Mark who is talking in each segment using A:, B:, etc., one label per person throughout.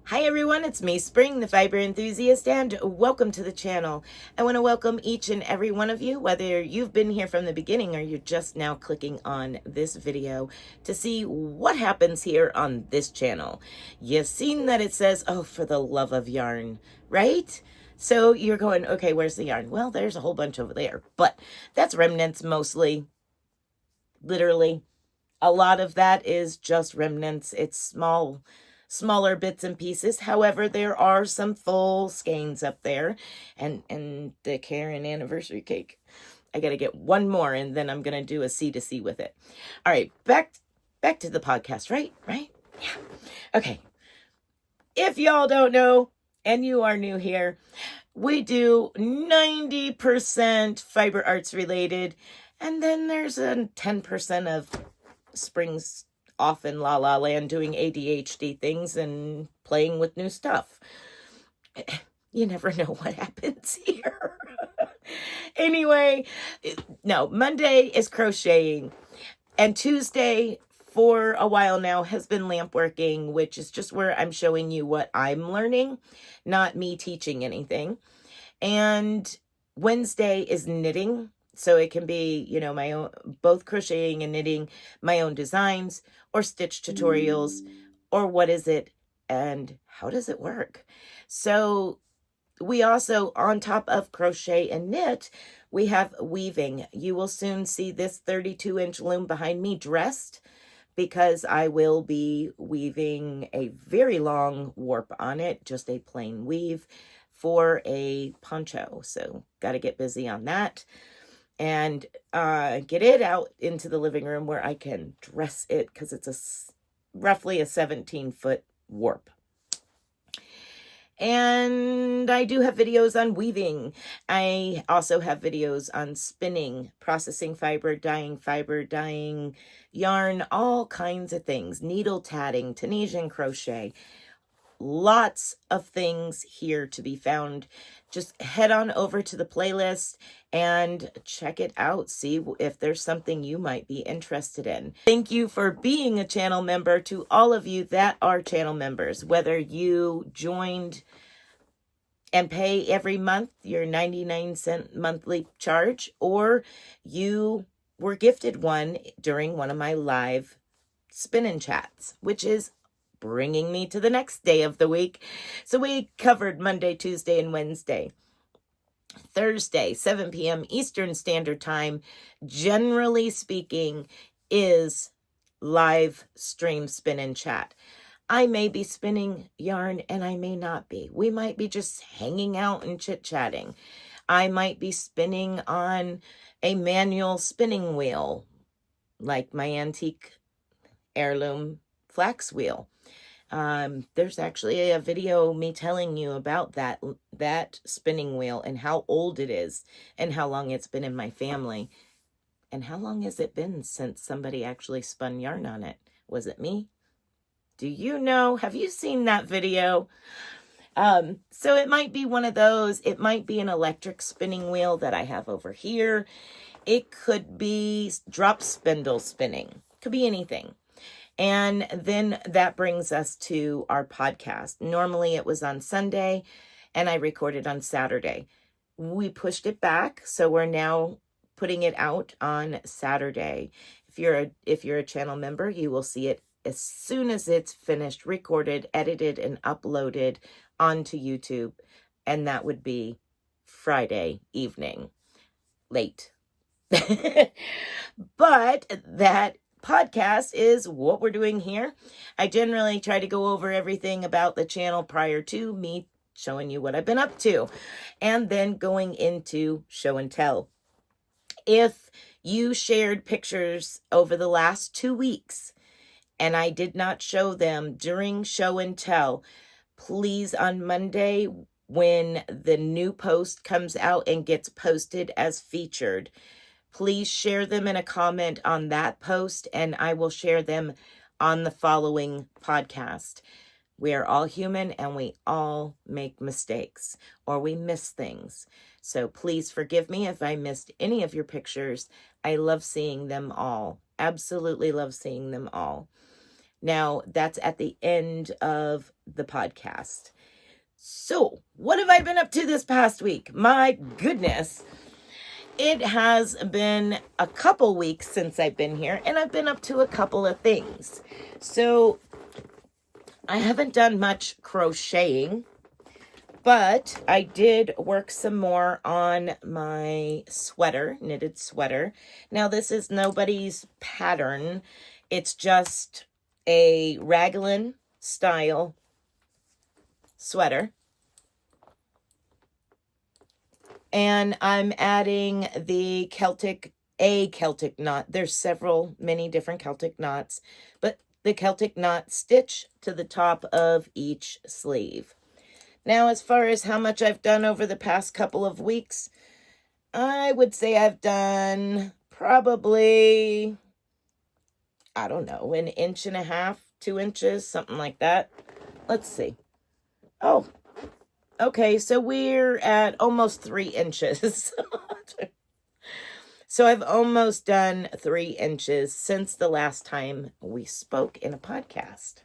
A: Hi everyone, it's me, Spring, the fiber enthusiast, and welcome to the channel. I want to welcome each and every one of you, whether you've been here from the beginning or you're just now clicking on this video to see what happens here on this channel. You've seen that it says, oh, for the love of yarn, right? So you're going, okay, where's the yarn? Well, there's a whole bunch over there, but that's remnants mostly, literally. A lot of that is just remnants. It's smaller bits and pieces. However, there are some full skeins up there, and the Karen anniversary cake. I got to get one more, and then I'm gonna do a C to C with it. All right, back to the podcast. Right, yeah. Okay. If y'all don't know, and you are new here, we do 90% fiber arts related, and then there's a 10% of Spring's off in La La Land doing ADHD things and playing with new stuff. You never know what happens here. Anyway, no, Monday is crocheting, and Tuesday for a while now has been lamp working, which is just where I'm showing you what I'm learning, not me teaching anything. And Wednesday is knitting. So it can be, my own, both crocheting and knitting, my own designs or stitch tutorials, or what is it and how does it work? So we also, on top of crochet and knit, we have weaving. You will soon see this 32-inch loom behind me dressed because I will be weaving a very long warp on it, just a plain weave for a poncho. So got to get busy on that and get it out into the living room where I can dress it because it's roughly a 17-foot warp. And I do have videos on weaving. I also have videos on spinning, processing fiber, dyeing yarn, all kinds of things, needle tatting, Tunisian crochet. Lots of things here to be found. Just head on over to the playlist and check it out. See if there's something you might be interested in. Thank you for being a channel member to all of you that are channel members, whether you joined and pay every month your 99-cent monthly charge, or you were gifted one during one of my live spin-in chats, which is bringing me to the next day of the week. So we covered Monday, Tuesday, and Wednesday. Thursday, 7 p.m. Eastern Standard Time, generally speaking, is live stream spin and chat. I may be spinning yarn and I may not be. We might be just hanging out and chit-chatting. I might be spinning on a manual spinning wheel, like my antique heirloom flax wheel. There's actually a video me telling you about that spinning wheel and how old it is and how long it's been in my family. And how long has it been since somebody actually spun yarn on it? Was it me? Do you know? Have you seen that video? So it might be one of those. It might be an electric spinning wheel that I have over here. It could be drop spindle spinning. Could be anything. And then that brings us to our podcast. Normally it was on Sunday and I recorded on Saturday. We pushed it back, so we're now putting it out on Saturday. If you're a channel member, you will see it as soon as it's finished, recorded, edited, and uploaded onto YouTube. And that would be Friday evening, late. But that podcast is what we're doing here. I generally try to go over everything about the channel prior to me showing you what I've been up to, and then going into show and tell. If you shared pictures over the last 2 weeks and I did not show them during show and tell, please on Monday when the new post comes out and gets posted as featured, please share them in a comment on that post and I will share them on the following podcast. We are all human and we all make mistakes or we miss things. So please forgive me if I missed any of your pictures. I love seeing them all. Absolutely love seeing them all. Now, that's at the end of the podcast. So, what have I been up to this past week? My goodness. It has been a couple weeks since I've been here, and I've been up to a couple of things. So, I haven't done much crocheting, but I did work some more on my sweater, knitted sweater. Now, this is nobody's pattern. It's just a raglan style sweater. And I'm adding the Celtic knot. There's many different Celtic knots, but the Celtic knot stitch to the top of each sleeve. Now, as far as how much I've done over the past couple of weeks, I would say I've done probably, I don't know, 1.5 inches, 2 inches, something like that. Let's see. Oh, okay, so we're at almost 3 inches. So I've almost done 3 inches since the last time we spoke in a podcast.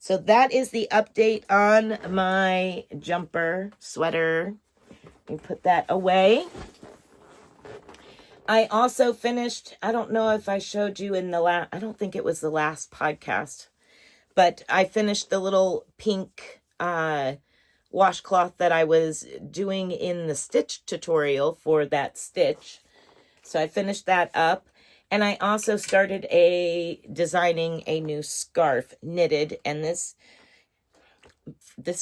A: So that is the update on my jumper sweater. We put that away. I also finished, I don't know if I showed you in I don't think it was the last podcast, but I finished the little pink washcloth that I was doing in the stitch tutorial for that stitch. So I finished that up, and I also started designing a new scarf knitted, and this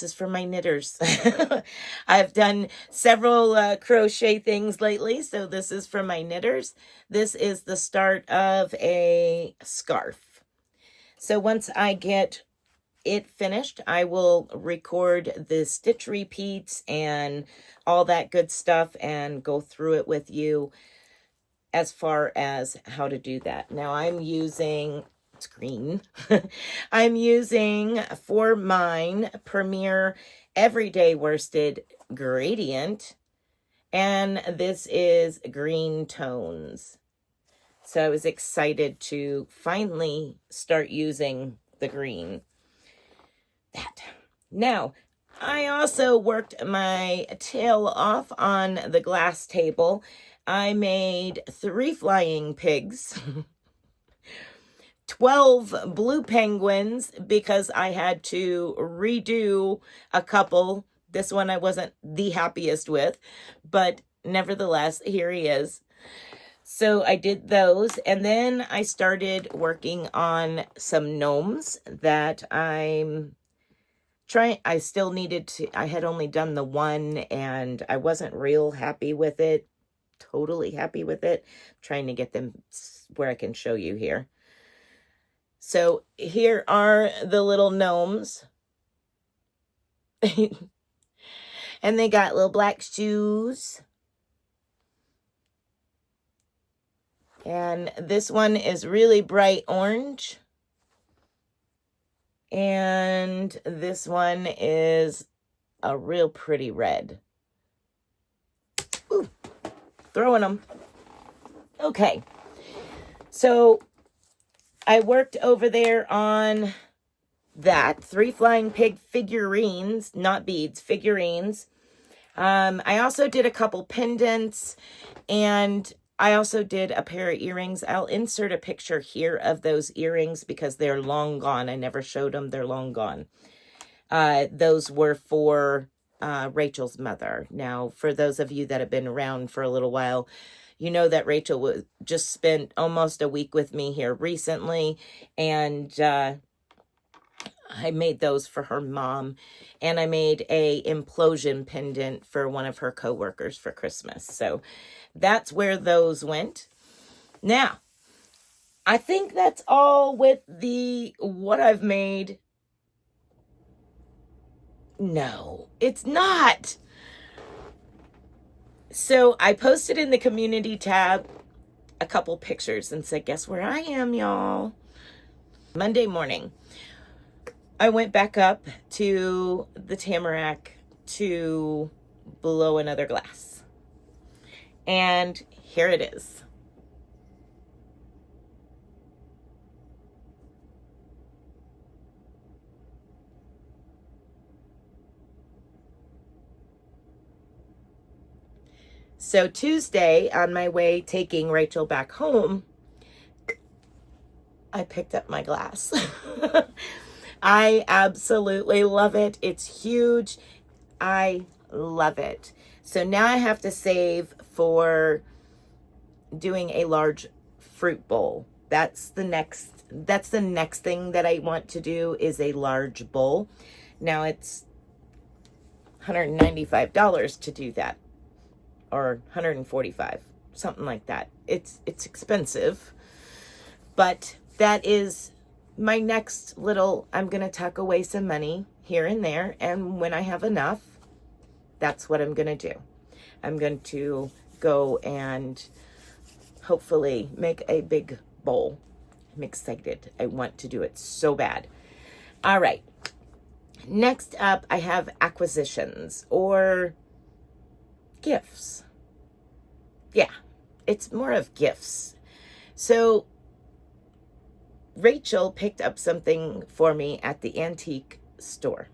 A: is for my knitters. I've done several crochet things lately, so this is for my knitters. This is the start of a scarf. So once I get it finished, I will record the stitch repeats and all that good stuff and go through it with you as far as how to do that. Now I'm using screen. I'm using for mine Premier Everyday Worsted Gradient, and this is green tones. So I was excited to finally start using the green. Now, I also worked my tail off on the glass table. I made 3 flying pigs, 12 blue penguins, because I had to redo a couple. This one I wasn't the happiest with, but nevertheless, here he is. So I did those, and then I started working on some gnomes that I'm trying. I still needed to, I had only done the one, and I wasn't real happy with it. Totally happy with it. I'm trying to get them where I can show you here. So here are the little gnomes. And they got little black shoes. And this one is really bright orange. And this one is a real pretty red. Ooh, throwing them. Okay. So I worked over there on that 3 flying pig figurines, not beads, figurines. I also did a couple pendants, and I also did a pair of earrings. I'll insert a picture here of those earrings because they're long gone. I never showed them. They're long gone. Those were for Rachel's mother. Now, for those of you that have been around for a little while, you know that Rachel just spent almost a week with me here recently, and I made those for her mom, and I made a implosion pendant for one of her coworkers for Christmas. So that's where those went. Now, I think that's all with what I've made. No, it's not. So I posted in the community tab a couple pictures and said, guess where I am, y'all? Monday morning, I went back up to the Tamarack to blow another glass. And here it is. So Tuesday, on my way taking Rachel back home, I picked up my glass. I absolutely love it. It's huge. I love it. So now I have to save for doing a large fruit bowl. That's the next thing that I want to do, is a large bowl. Now it's $195 to do that, or $145, something like that. It's expensive, but that is my next little, I'm going to tuck away some money here and there, and when I have enough, that's what I'm going to do. I'm going to go and hopefully make a big bowl. I'm excited. I want to do it so bad. All right. Next up, I have acquisitions or gifts. Yeah, it's more of gifts. So Rachel picked up something for me at the antique store.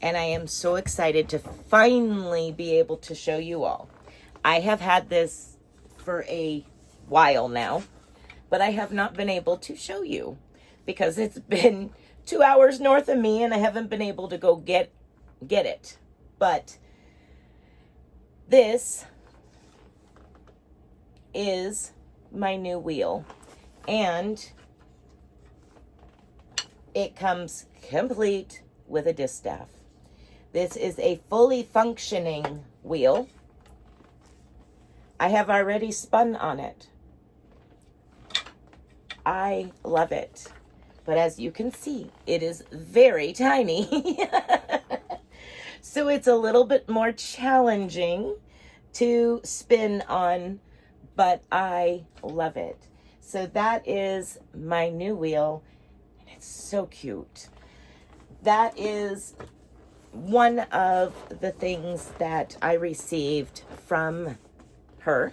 A: And I am so excited to finally be able to show you all. I have had this for a while now, but I have not been able to show you because it's been 2 hours north of me and I haven't been able to go get it. But this is my new wheel, and it comes complete with a distaff. This is a fully functioning wheel. I have already spun on it. I love it. But as you can see, it is very tiny. So it's a little bit more challenging to spin on, but I love it. So that is my new wheel, and it's so cute. That is one of the things that I received from her.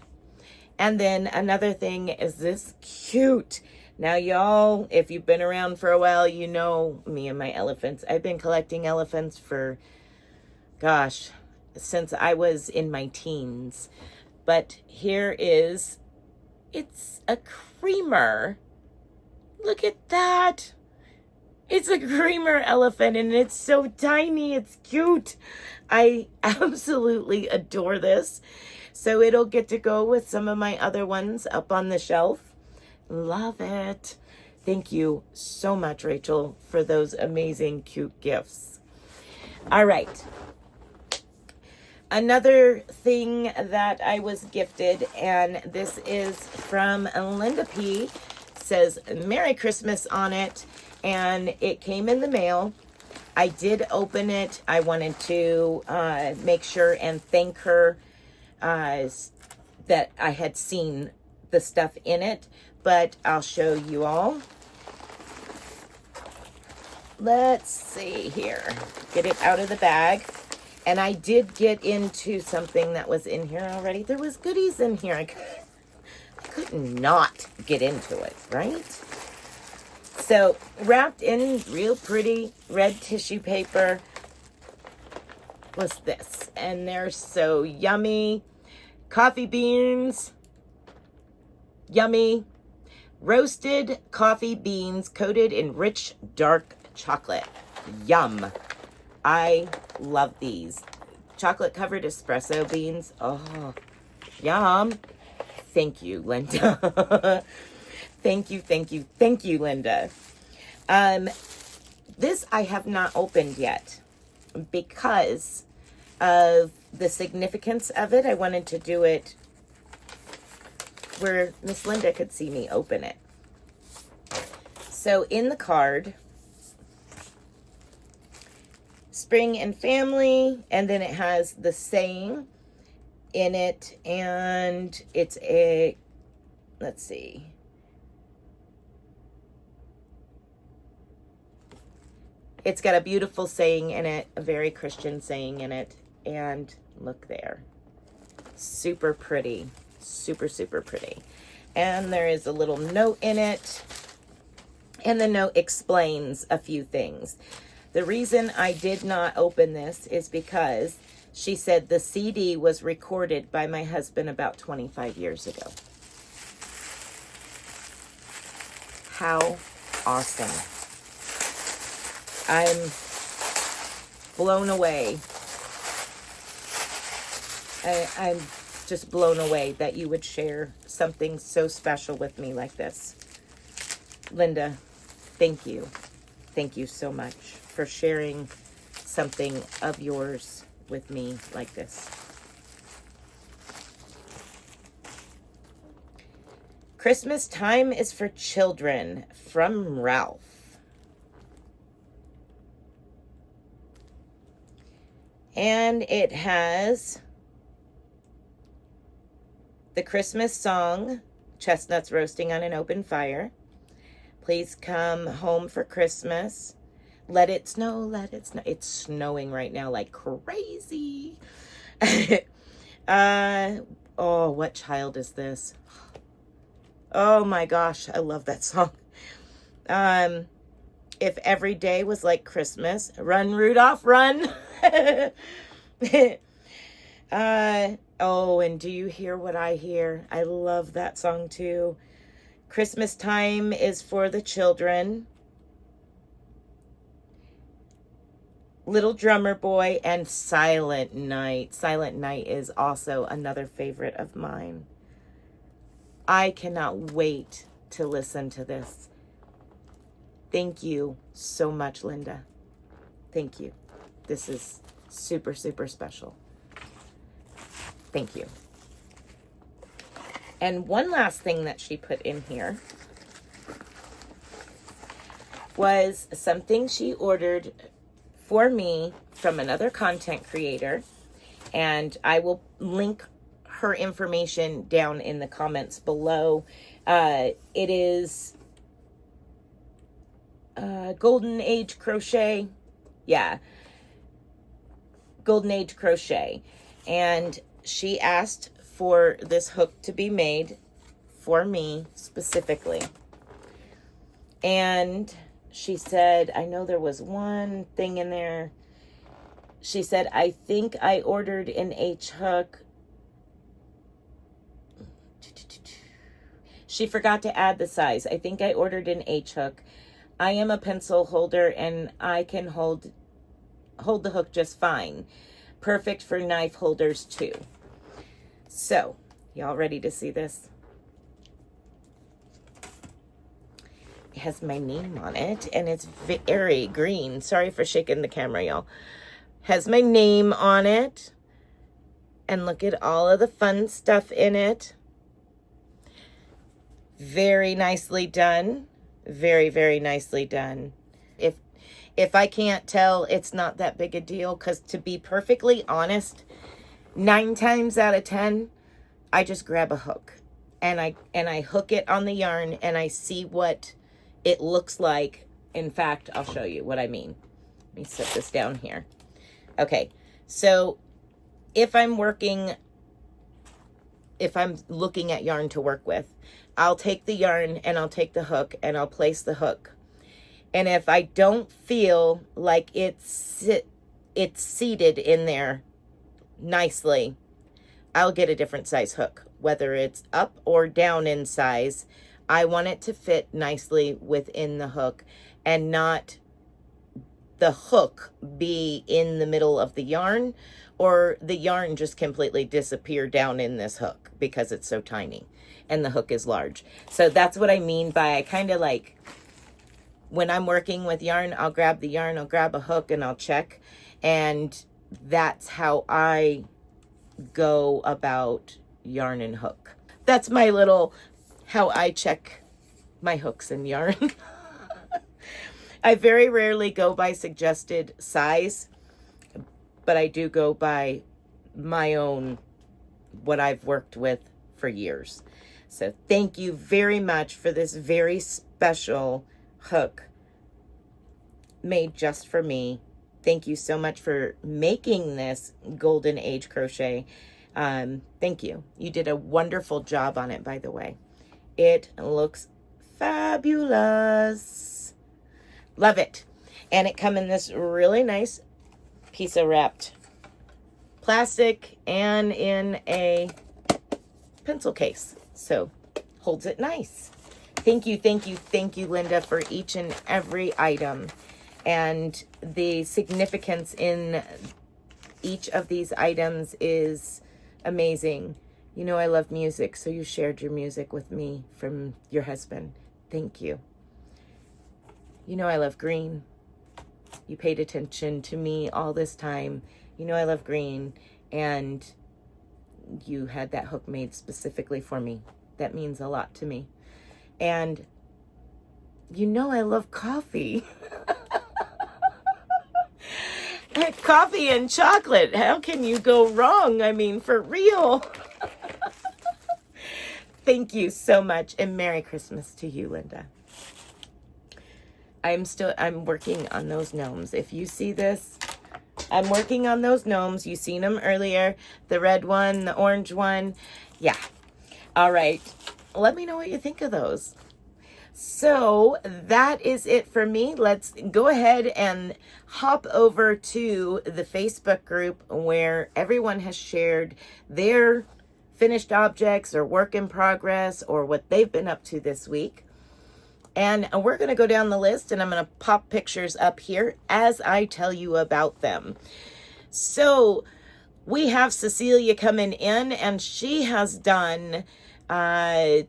A: And then another thing is this cute. Now, y'all, if you've been around for a while, you know me and my elephants. I've been collecting elephants for, gosh, since I was in my teens. But here is, it's a creamer. Look at that. It's a creamer elephant, and it's so tiny. It's cute. I absolutely adore this. So it'll get to go with some of my other ones up on the shelf. Love it. Thank you so much, Rachel, for those amazing, cute gifts. All right. Another thing that I was gifted, and this is from Linda P. says Merry Christmas on it, and it came in the mail. I did open it. I wanted to make sure and thank her that I had seen the stuff in it, but I'll show you all. Let's see here. Get it out of the bag. And I did get into something that was in here already. There was goodies in here. I could not get into it, right? So wrapped in real pretty red tissue paper was this. And they're so yummy. Coffee beans. Yummy. Roasted coffee beans coated in rich dark chocolate. Yum. I love these. Chocolate covered espresso beans. Oh, yum. Thank you, Linda. Thank you, Linda. This I have not opened yet because of the significance of it. I wanted to do it where Miss Linda could see me open it. So in the card, Spring and Family, and then it has the saying in it, and it's a, let's see. It's got a beautiful saying in it, a very Christian saying in it, and look there. Super pretty. Super, super pretty. And there is a little note in it, and the note explains a few things. The reason I did not open this is because She said the CD was recorded by my husband about 25 years ago. How awesome. I'm blown away. I'm just blown away that you would share something so special with me like this. Linda, thank you. Thank you so much for sharing something of yours with me like this. Christmas time is for children, from Ralph. And it has the Christmas song, Chestnuts Roasting on an Open Fire. Please come home for Christmas. Let it snow, let it snow. It's snowing right now like crazy. Oh, what child is this? Oh my gosh, I love that song. If every day was like Christmas, run Rudolph, run. Oh, and do you hear what I hear? I love that song too. Christmas time is for the children. Little Drummer Boy and Silent Night. Silent Night is also another favorite of mine. I cannot wait to listen to this. Thank you so much, Linda. Thank you. This is super, super special. Thank you. And one last thing that she put in here was something she ordered for me from another content creator. And I will link her information down in the comments below. It is Golden Age Crochet. Yeah. Golden Age Crochet. And she asked for this hook to be made for me specifically. And she said, I know there was one thing in there. She said, I think I ordered an H hook. She forgot to add the size. I think I ordered an H hook. I am a pencil holder and I can hold the hook just fine. Perfect for knife holders too. So, y'all ready to see this? It has my name on it, and it's very green. Sorry for shaking the camera, y'all. Has my name on it. And look at all of the fun stuff in it. Very nicely done. Very, very nicely done. If I can't tell, it's not that big a deal, because to be perfectly honest, 9 times out of 10, I just grab a hook and I hook it on the yarn and I see what it looks like. In fact, I'll show you what I mean. Let me set this down here. Okay, so if I'm looking at yarn to work with, I'll take the yarn and I'll take the hook and I'll place the hook. And if I don't feel like it's seated in there nicely, I'll get a different size hook, whether it's up or down in size. I want it to fit nicely within the hook and not the hook be in the middle of the yarn or the yarn just completely disappear down in this hook because it's so tiny and the hook is large. So that's what I mean by I kind of like, when I'm working with yarn, I'll grab the yarn, I'll grab a hook and I'll check. And that's how I go about yarn and hook. That's my little, how I check my hooks and yarn. I very rarely go by suggested size, but I do go by my own, what I've worked with for years. So thank you very much for this very special hook made just for me. Thank you so much for making this Golden Age Crochet. Thank you. You did a wonderful job on it, by the way. It looks fabulous. Love it. And it come in this really nice piece of wrapped plastic and in a pencil case. So holds it nice. Thank you, thank you, thank you, Linda, for each and every item. And the significance in each of these items is amazing. You know I love music, so you shared your music with me from your husband. Thank you. You know I love green. You paid attention to me all this time. You know I love green, and you had that hook made specifically for me. That means a lot to me. And you know I love coffee. Coffee and chocolate. How can you go wrong? I mean, for real. Thank you so much, and Merry Christmas to you, Linda. I'm working on those gnomes. If you see this, I'm working on those gnomes. You seen them earlier. The red one, the orange one. Yeah. All right. Let me know what you think of those. So that is it for me. Let's go ahead and hop over to the Facebook group where everyone has shared their finished objects or work in progress or what they've been up to this week. And we're going to go down the list, and I'm going to pop pictures up here as I tell you about them. So we have Cecilia coming in, and she has done Fiber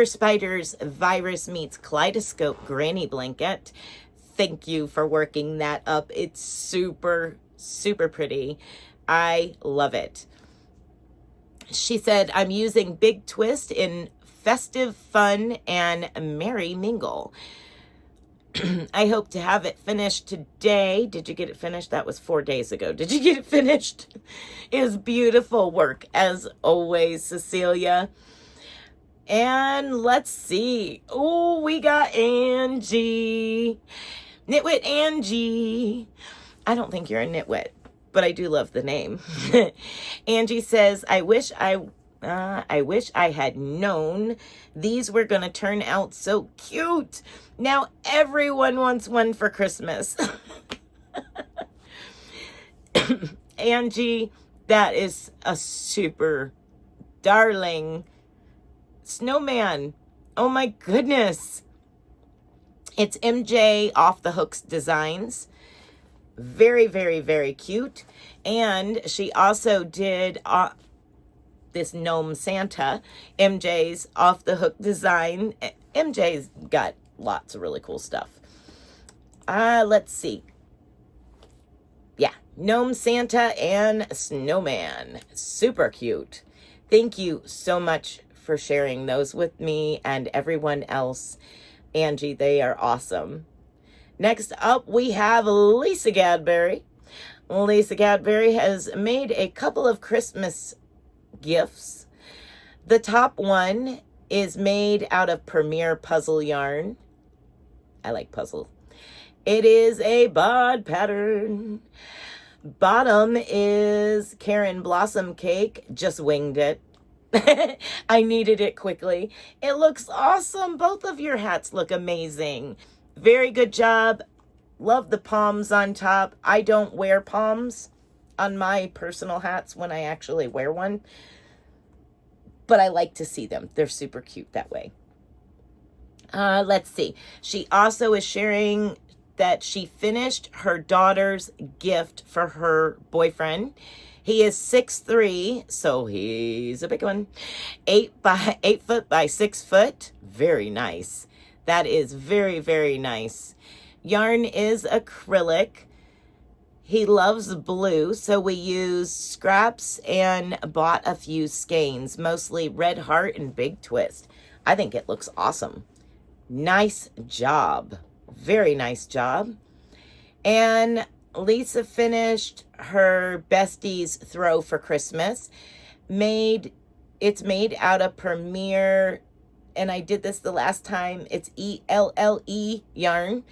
A: Spiders Virus Meets Kaleidoscope Granny Blanket. Thank you for working that up. It's super, super pretty. I love it. She said, I'm using Big Twist in Festive Fun and Merry Mingle. I hope to have it finished today. Did you get it finished? That was 4 days ago. Did you get it finished? It is beautiful work, as always, Cecilia. And let's see. Oh, we got Angie. Nitwit Angie. I don't think you're a nitwit, but I do love the name. Angie says, I wish I had known these were going to turn out so cute. Now everyone wants one for Christmas. Angie, that is a super darling snowman. Oh my goodness. It's MJ Off the Hooks Designs. Very, very, very cute. And she also did this gnome Santa, MJ's Off the Hook design. MJ's got lots of really cool stuff. Let's see. Yeah, gnome Santa and snowman. Super cute. Thank you so much for sharing those with me and everyone else. Angie, they are awesome. Next up, we have Lisa Gadberry. Lisa Gadberry has made a couple of Christmas gifts. The top one is made out of Premier Puzzle yarn. I like puzzle. It is a bod pattern. Bottom is Karen Blossom Cake. Just winged it. I needed it quickly. It looks awesome. Both of your hats look amazing. Very good job. Love the palms on top. I don't wear palms on my personal hats when I actually wear one, but I like to see them. They're super cute that way. Let's see. She also is sharing that she finished her daughter's gift for her boyfriend. He is 6'3", so he's a big one. 8 foot by 6 foot. Very nice. That is very, very nice. Yarn is acrylic. He loves blue, so we used scraps and bought a few skeins, mostly Red Heart and Big Twist. I think it looks awesome. Nice job. Very nice job. And Lisa finished her Bestie's throw for Christmas. It's made out of Premier, and I did this the last time. It's ELLE yarn.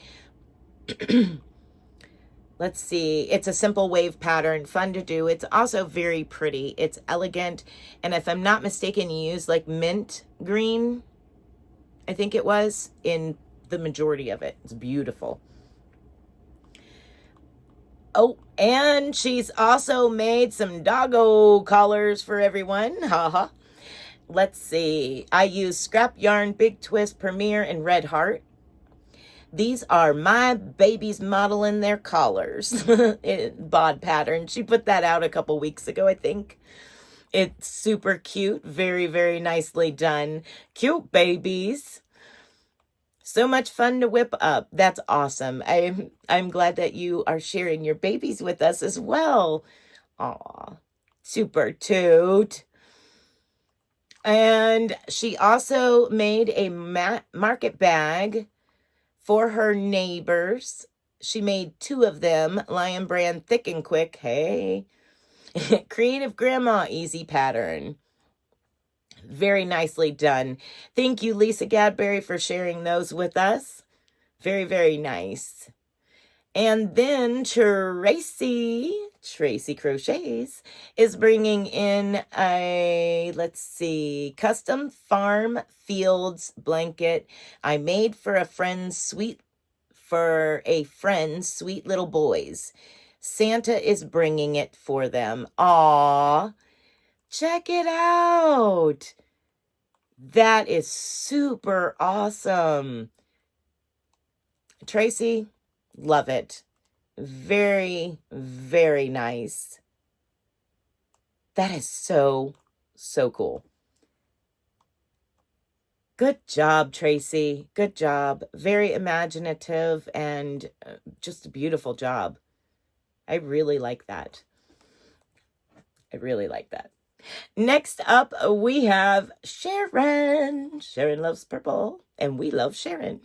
A: Let's see. It's a simple wave pattern, fun to do. It's also very pretty. It's elegant. And if I'm not mistaken, you use like mint green, I think it was, in the majority of it. It's beautiful. Oh, and she's also made some doggo collars for everyone. Haha. Let's see. I use Scrap Yarn, Big Twist, Premier, and Red Heart. These are my babies modeling their collars in bod pattern. She put that out a couple weeks ago, I think. It's super cute. Very, very nicely done. Cute babies. So much fun to whip up. That's awesome. I'm glad that you are sharing your babies with us as well. Aw, super toot. And she also made a market bag for her neighbors. She made 2 of them, Lion Brand Thick and Quick. Hey. Creative Grandma Easy Pattern. Very nicely done. Thank you, Lisa Gadberry, for sharing those with us. Very, very nice. And then Tracy Crochets is bringing in a, let's see, custom farm fields blanket I made for a friend's sweet little boys. Santa is bringing it for them. Aw, check it out. That is super awesome. Tracy, love it. Very, very nice. That is so, so cool. Good job, Tracy. Good job. Very imaginative and just a beautiful job. I really like that. I really like that. Next up, we have Sharon. Sharon loves purple, and we love Sharon.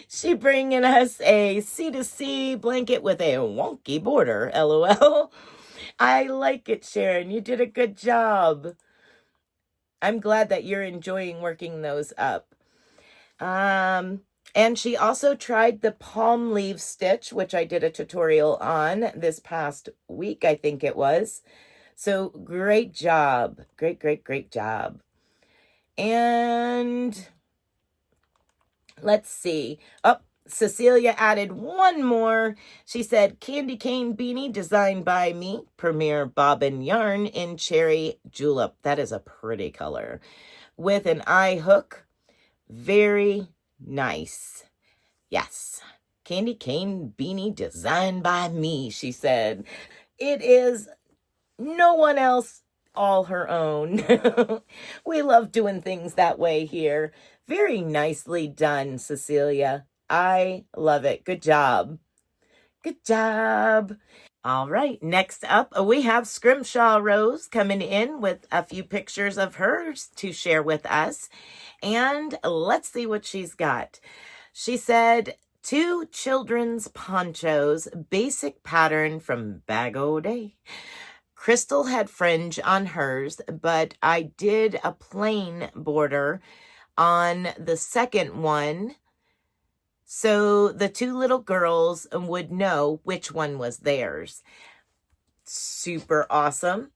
A: She bringing us a C2C blanket with a wonky border, LOL. I like it, Sharon. You did a good job. I'm glad that you're enjoying working those up. And she also tried the palm leaf stitch, which I did a tutorial on this past week, I think it was. So great job. Great, great, great job. And let's see. Oh, Cecilia added one more. She said, candy cane beanie designed by me, Premier Bobbin Yarn in Cherry Julep. That is a pretty color. With an eye hook. Very nice. Yes. Candy cane beanie designed by me, she said. It is no one else, all her own. We love doing things that way here. Very nicely done, Cecilia. I love it. Good job. Good job. All right, next up, we have Scrimshaw Rose coming in with a few pictures of hers to share with us. And let's see what she's got. She said, 2 children's ponchos, basic pattern from Bag O' Day. Crystal had fringe on hers, but I did a plain border on the second one, so the 2 little girls would know which one was theirs. Super awesome.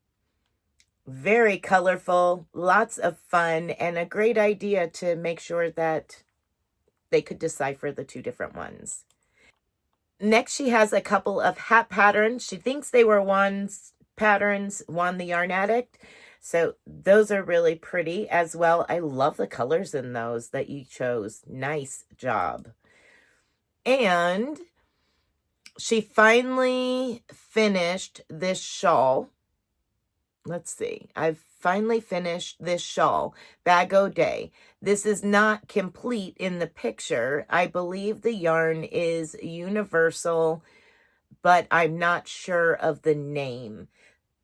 A: Very colorful, lots of fun, and a great idea to make sure that they could decipher the 2 different ones. Next, she has a couple of hat patterns. She thinks they were Juan's patterns, Juan the Yarn Addict. So those are really pretty as well. I love the colors in those that you chose. Nice job. And she finally finished this shawl. Let's see. I've finally finished this shawl, Bag O' Day. This is not complete in the picture. I believe the yarn is universal, but I'm not sure of the name.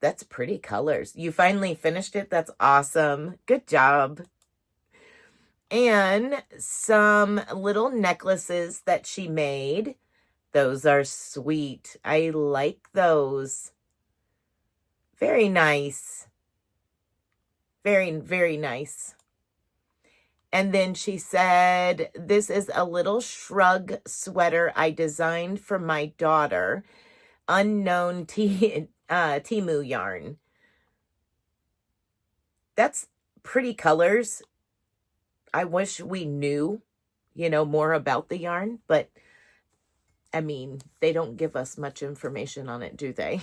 A: That's pretty colors. You finally finished it. That's awesome. Good job. And some little necklaces that she made. Those are sweet. I like those. Very nice. Very, very nice. And then she said, this is a little shrug sweater I designed for my daughter. Unknown Temu yarn. That's pretty colors. I wish we knew, more about the yarn, but I mean, they don't give us much information on it, do they?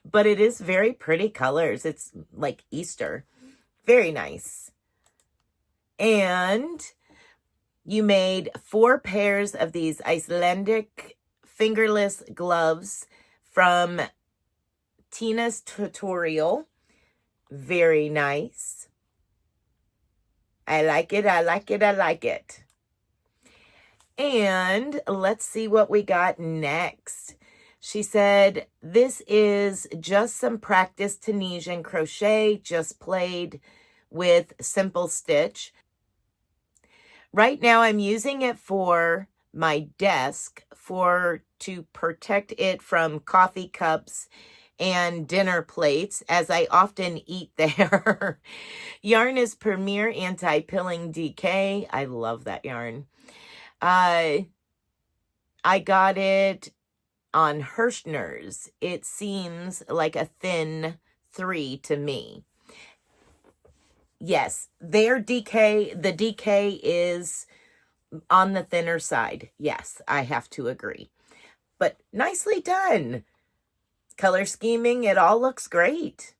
A: But it is very pretty colors. It's like Easter. Very nice. And you made 4 pairs of these Icelandic fingerless gloves from Tina's tutorial. Very nice. I like it, I like it, I like it. And let's see what we got next. She said, this is just some practice Tunisian crochet, just played with simple stitch. Right now I'm using it for my desk to protect it from coffee cups and dinner plates, as I often eat there. Yarn is Premier Anti-Pilling DK. I love that yarn. I got it on Hirschner's. It seems like a thin 3 to me. Yes, their DK, the DK is on the thinner side. Yes, I have to agree. But nicely done. Color scheming, it all looks great.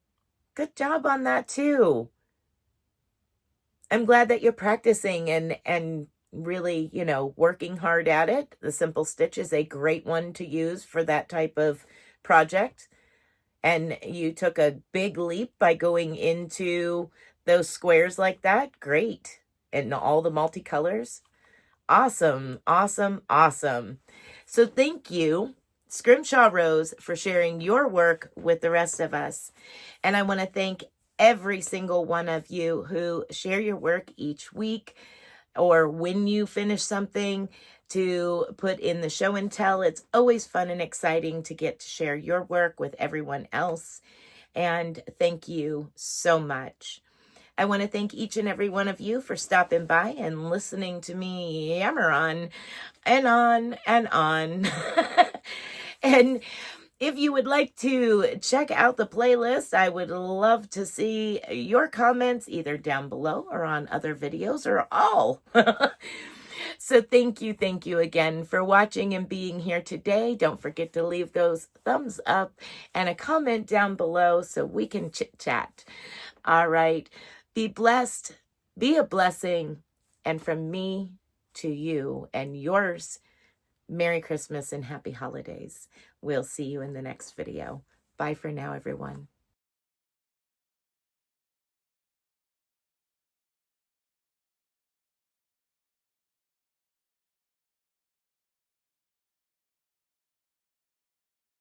A: Good job on that too. I'm glad that you're practicing and really, you know, working hard at it. The simple stitch is a great one to use for that type of project. And you took a big leap by going into those squares like that. Great. And all the multicolors. Awesome, awesome, awesome. So thank you, Scrimshaw Rose, for sharing your work with the rest of us. And I want to thank every single one of you who share your work each week, or when you finish something, to put in the show and tell. It's always fun and exciting to get to share your work with everyone else. And thank you so much. I want to thank each and every one of you for stopping by and listening to me yammer on and on and on. And if you would like to check out the playlist, I would love to see your comments either down below or on other videos or all. So thank you again for watching and being here today. Don't forget to leave those thumbs up and a comment down below so we can chit chat. All right. Be blessed, be a blessing, and from me to you and yours, Merry Christmas and Happy Holidays. We'll see you in the next video. Bye for now, everyone.